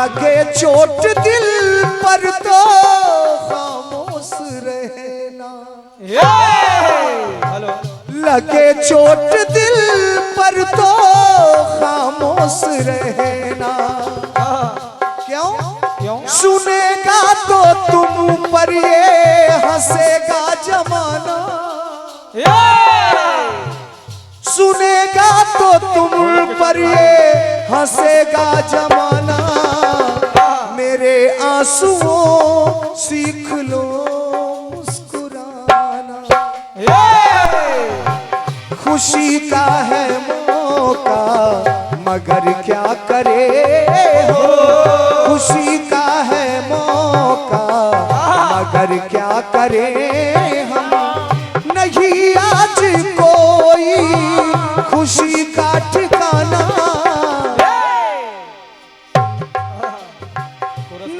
लगे चोट दिल पर तो खामोश रहना। लगे चोट दिल पर तो खामोश रहना। क्यों? सुनेगा तो तुम पर ये हंसेगा जमाना। सुनेगा तो तुम पर ये हंसेगा जमाना। मेरे आंसुओं सीख लो मुस्कुराना। खुशी का है मौका मगर क्या करे हो। खुशी का है मौका मगर क्या करे हम। नहीं आज कोई खुशी का ठिकाना।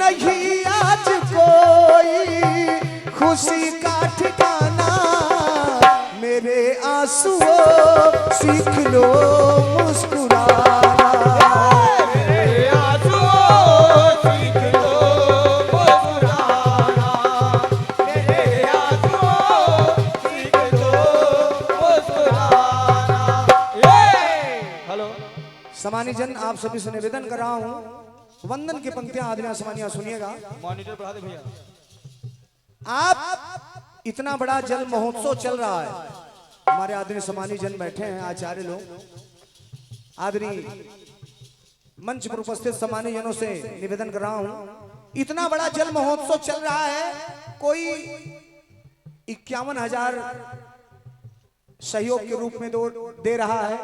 नहीं आज कोई खुशी का ठिकाना। मेरे आंसुओं सीख लो मुस्कुराना। मेरे आंसुओं सीख लो मुस्कुराना। मेरे आंसुओं सीख लो मुस्कुराना। हेलो सम्मानित जन, आप सभी से निवेदन कर रहा हूँ, वंदन की पंक्तियां आदरणीय सम्मानिया सुनिएगा। मॉनिटर बढ़ा दे भैया। आप इतना बड़ा जल महोत्सव चल रहा है, हमारे आदरणीय सम्मानित जन बैठे हैं, आचार्य लोग, आदरणीय मंच पर उपस्थित सम्मानित जनों से निवेदन कर रहा हूं, इतना बड़ा जल महोत्सव चल रहा है, कोई 51,000 सहयोग के रूप में दे रहा है,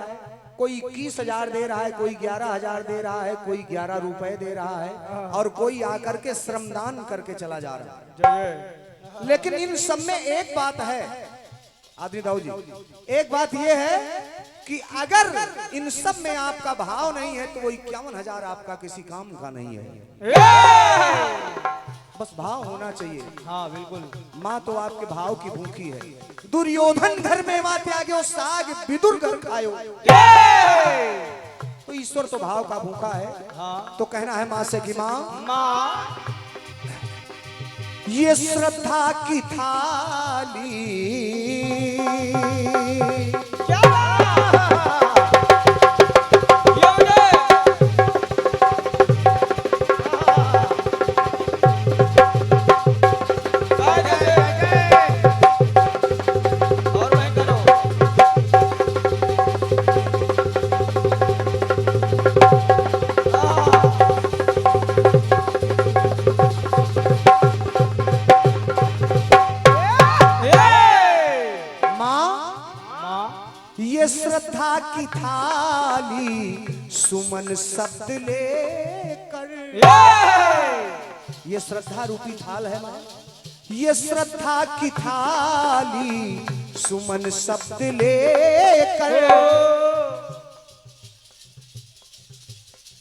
कोई 21,000 दे रहा है, कोई 11,000 दे रहा है, कोई 11 रुपए दे रहा है, और कोई आकर के श्रमदान करके चला जा रहा है। लेकिन इन सब में एक बात है आदरणीय दाऊ जी, एक बात यह है कि अगर इन सब में आपका भाव नहीं है तो वो 51,000 आपका किसी काम का नहीं है। बस भाव होना चाहिए। हाँ बिल्कुल। माँ तो आपके भाव की भूखी है। दुर्योधन घर में माँ त्याग्यो साग विदुर घर खायो। तो ईश्वर तो भाव का भूखा है। हाँ। तो कहना है माँ से कि माँ ये श्रद्धा की थाली क्या श्रद्धा की थाली सुमन शब्द लेकर। ये श्रद्धा रूपी थाल है मां। ये श्रद्धा की थाली सुमन शब्द लेकर।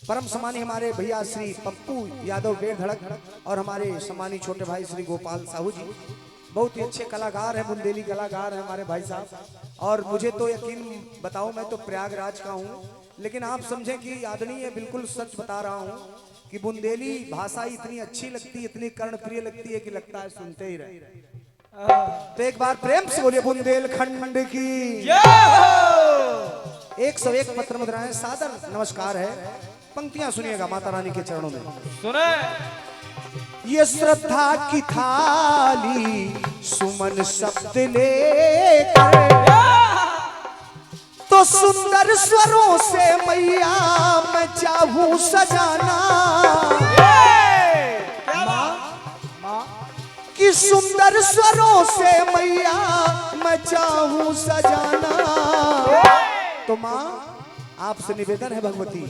परम सम्मानी हमारे भैया श्री पप्पू यादव बेड़ धड़क और हमारे सम्मानी छोटे भाई श्री गोपाल साहू जी, बहुत ही अच्छे कलाकार हैं, बुंदेली कलाकार हैं हमारे भाई साहब। और मुझे तो यकीन बताओ, मैं तो प्रयागराज का हूँ, लेकिन आप समझें कि आदरणीय बिल्कुल सच बता रहा हूँ कि बुंदेली भाषा इतनी अच्छी लगती है, इतनी कर्णप्रिय लगती है कि लगता है सुनते ही रहे। तो एक बार प्रेम से बोलिए बुंदेलखंड की 101 पत्र मुद्राएं सादर नमस्कार है। पंक्तियां सुनिएगा माता रानी के चरणों में। सुने। ये श्रद्धा की थाली सुमन शब्द लेकर। तो सुंदर स्वरों से मैया मैं चाहूं सजाना। कि सुंदर स्वरों से मैया मैं चाहूं सजाना। तो माँ आपसे निवेदन है भगवती,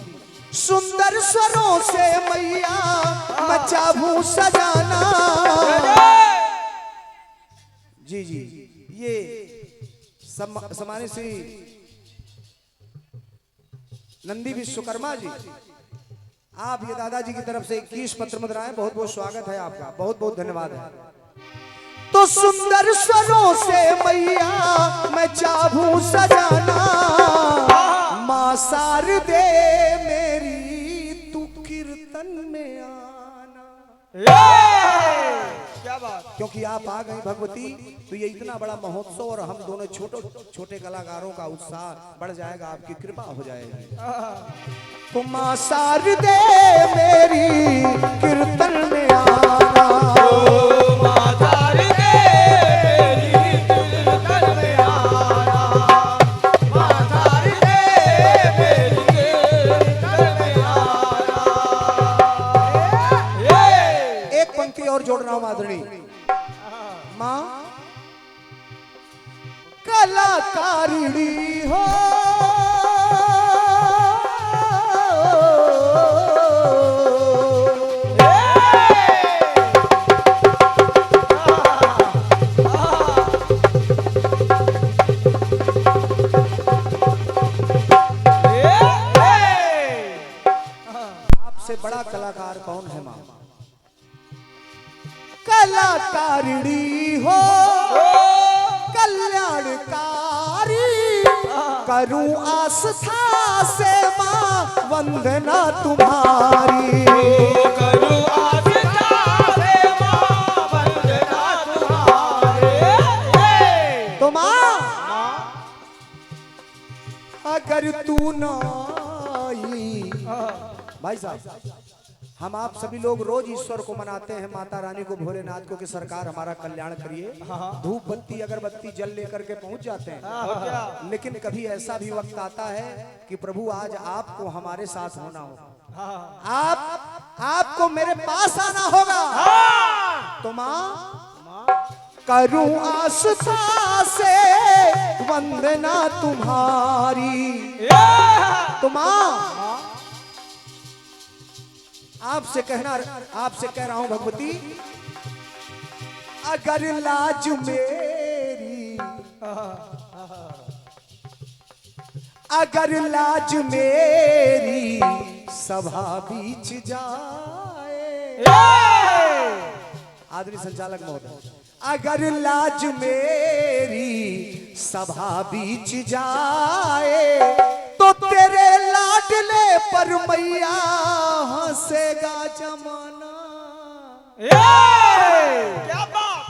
सुंदर स्वरों से मैया मैं चाहूं सजाना। जी जी, ये सम्मानित श्री नंदी विश्वकर्मा जी, आप ये दादाजी की तरफ से 21 पत्र मुद्राएं, बहुत बहुत स्वागत है आपका, बहुत बहुत धन्यवाद है। तो सुंदर स्वरों से मैया मैं चाहूं सजाना। मां शारदे मेरी तू कीर्तन में क्योंकि आप आ गई भगवती, तो ये इतना बड़ा महोत्सव और हम दोनों छोटे छोटे कलाकारों का उत्साह बढ़ जाएगा, आपकी कृपा हो जाएगी। तुम शारदे मेरी कीर्तन में आना, और जोड़ रहा हूं आदरणी मां कलाकारिणी हो, आपसे बड़ा कलाकार कौन है मां? कलाकारिणी हो कल्याणकारी, करूं आस्था से मां वंदना तुम्हारी, करूं आस्था से मां वंदना तुम्हारी। तो मां अगर तू ना आई, भाई साहब हम आप सभी लोग रोज ईश्वर को मनाते हैं, माता रानी को, भोलेनाथ को कि सरकार हमारा कल्याण करिए, धूप बत्ती अगरबत्ती जल लेकर के पहुंच जाते हैं। लेकिन कभी ऐसा भी वक्त आता है कि प्रभु आज आपको हमारे साथ होना होगा, आपको मेरे पास आना होगा। तो मां करूं आस्था से वंदना तुम्हारी। तो मां आपसे कह रहा हूं भगवती, अगर लाज मेरी, अगर लाज मेरी सभा बीच जाए, आदरणीय संचालक महोदय, अगर लाज मेरी सभा बीच जाए, तो तेरे लाडले पर मैया हंसेगा जमाना। क्या बात!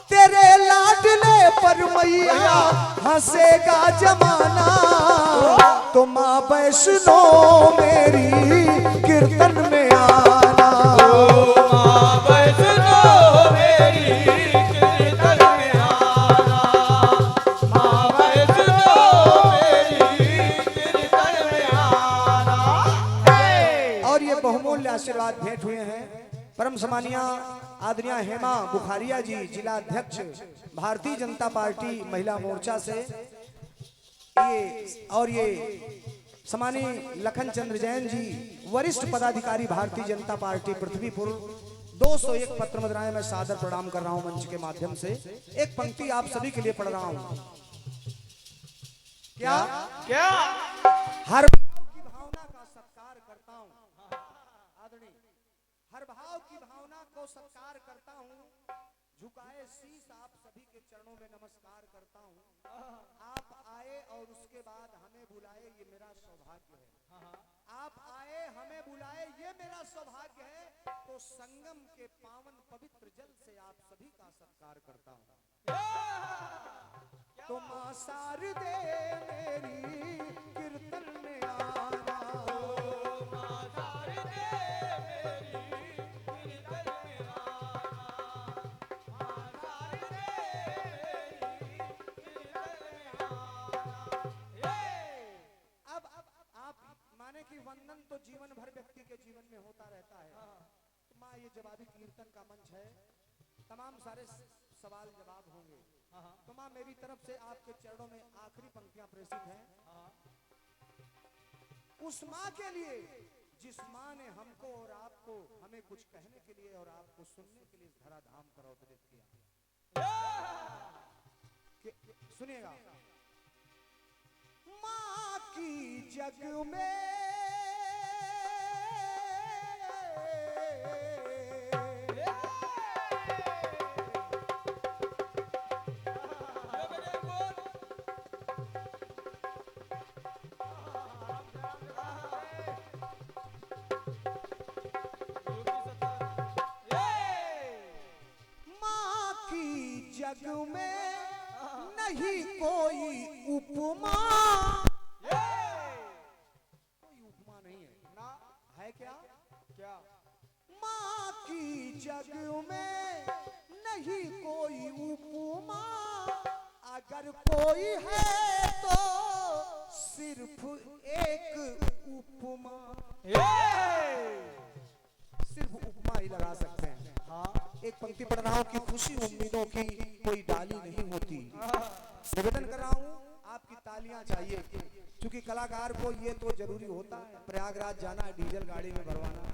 तेरे लाडले पर मैया हंसेगा जमाना। तो माँ वैष्णो मेरी कीर्तन में आना, माँ वैष्णो मेरी कीर्तन में आना, माँ वैष्णो बहुमूल्य आशीर्वाद भेंट हुए हैं। परम सम्मानीय आदरणीय हेमा बुखारिया जी, जिला अध्यक्ष भारतीय जनता पार्टी महिला मोर्चा से, ये सम्मानीय लखन चंद्र जैन जी, वरिष्ठ पदाधिकारी भारतीय जनता पार्टी पृथ्वीपुर, 201 पत्र मुद्राएं मैं सादर प्रणाम कर रहा हूं मंच के माध्यम से। एक पंक्ति आप सभी के लिए पढ़ रहा हूं। क्या क्या हर हर भाव की भावना को सत्कार करता हूँ, झुकाए शीश आप सभी के चरणों में नमस्कार करता हूँ। आप आए और उसके बाद हमें बुलाए, ये मेरा सौभाग्य है। आप आए हमें बुलाए, ये मेरा सौभाग्य है। तो संगम के पावन पवित्र जल से आप सभी का सत्कार करता हूँ। तो मां शारदे मेरी कीर्तन में आना, कि वंदन तो जीवन भर व्यक्ति के जीवन में होता रहता है। तो माँ ये जवाबी कीर्तन का मंच है, तमाम सारे सवाल जवाब होंगे। तो माँ मेरी तरफ से आपके चरणों में आखिरी पंक्तियां प्रेषित हैं। उस माँ के लिए जिस माँ ने हमको और आपको, हमें कुछ कहने के लिए और आपको सुनने के लिए धरा धाम पर अवतरित किया। सुनिएगा, माँ की जग में नहीं कोई उपमा। कोई उपमा नहीं है ना, है क्या क्या? माँ की जग में नहीं कोई उपमा, अगर कोई है तो सिर्फ एक उपमा। सिर्फ उपमा ही लगा सकते हैं। हाँ, एक पंक्ति पढ़ रहा हूँ कि खुशी उम्मीदों की कोई डाली नहीं होती। निवेदन कर रहा हूँ, आपकी तालियां चाहिए, क्योंकि कलाकार को ये तो जरूरी होता है, प्रयागराज जाना है, डीजल गाड़ी में भरवाना है,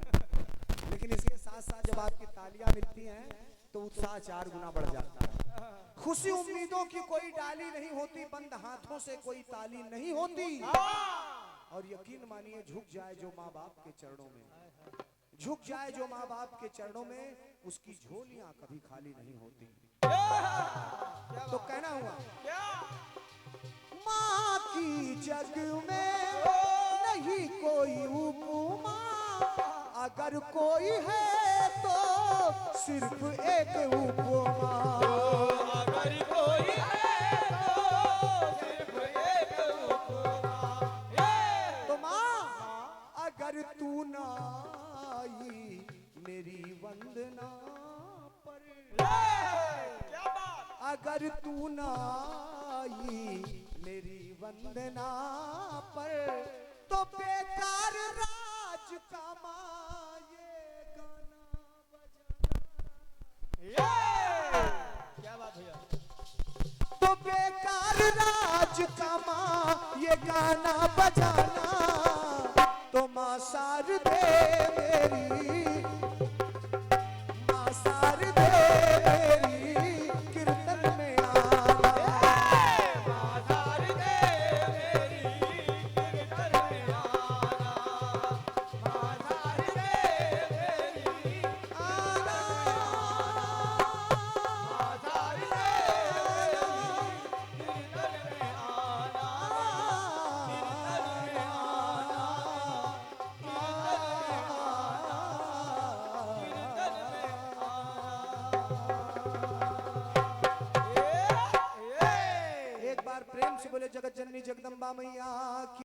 लेकिन इसके साथ साथ जब आपकी तालियां मिलती हैं तो उत्साह 4 गुना बढ़ जाता है। खुशी उम्मीदों की कोई डाली नहीं होती, बंद हाथों से कोई ताली नहीं होती। और यकीन मानिए, झुक जाए जो माँ बाप के चरणों में, झुक जाए जो माँ बाप के चरणों में, उसकी झोलियां कभी खाली नहीं होती। तो कहना हुआ, माँ की जग में नहीं कोई उपमा, अगर कोई है तो सिर्फ एक उपमा। अगर कोई है तो सिर्फ एक उपमा। तो माँ, अगर तू ना आई मेरी वंदना पर, क्या बात? अगर तू ना आई मेरी वंदना पर, तो बेकार राज का माँ ये गाना बजाना। क्या बात भैया? तो बेकार राज का माँ ये गाना बजाना। तो माँ शारदे मेरी, माँ शारदे मेरी कीर्तन में आना। माँ शारदे मेरी कीर्तन में आना। माँ शारदे मेरी आना, माँ शारदे मेरी कीर्तन में आना। कीर्तन में आना। एक बार प्रेम से बोले जगत जननी जगदम्बा मैया की।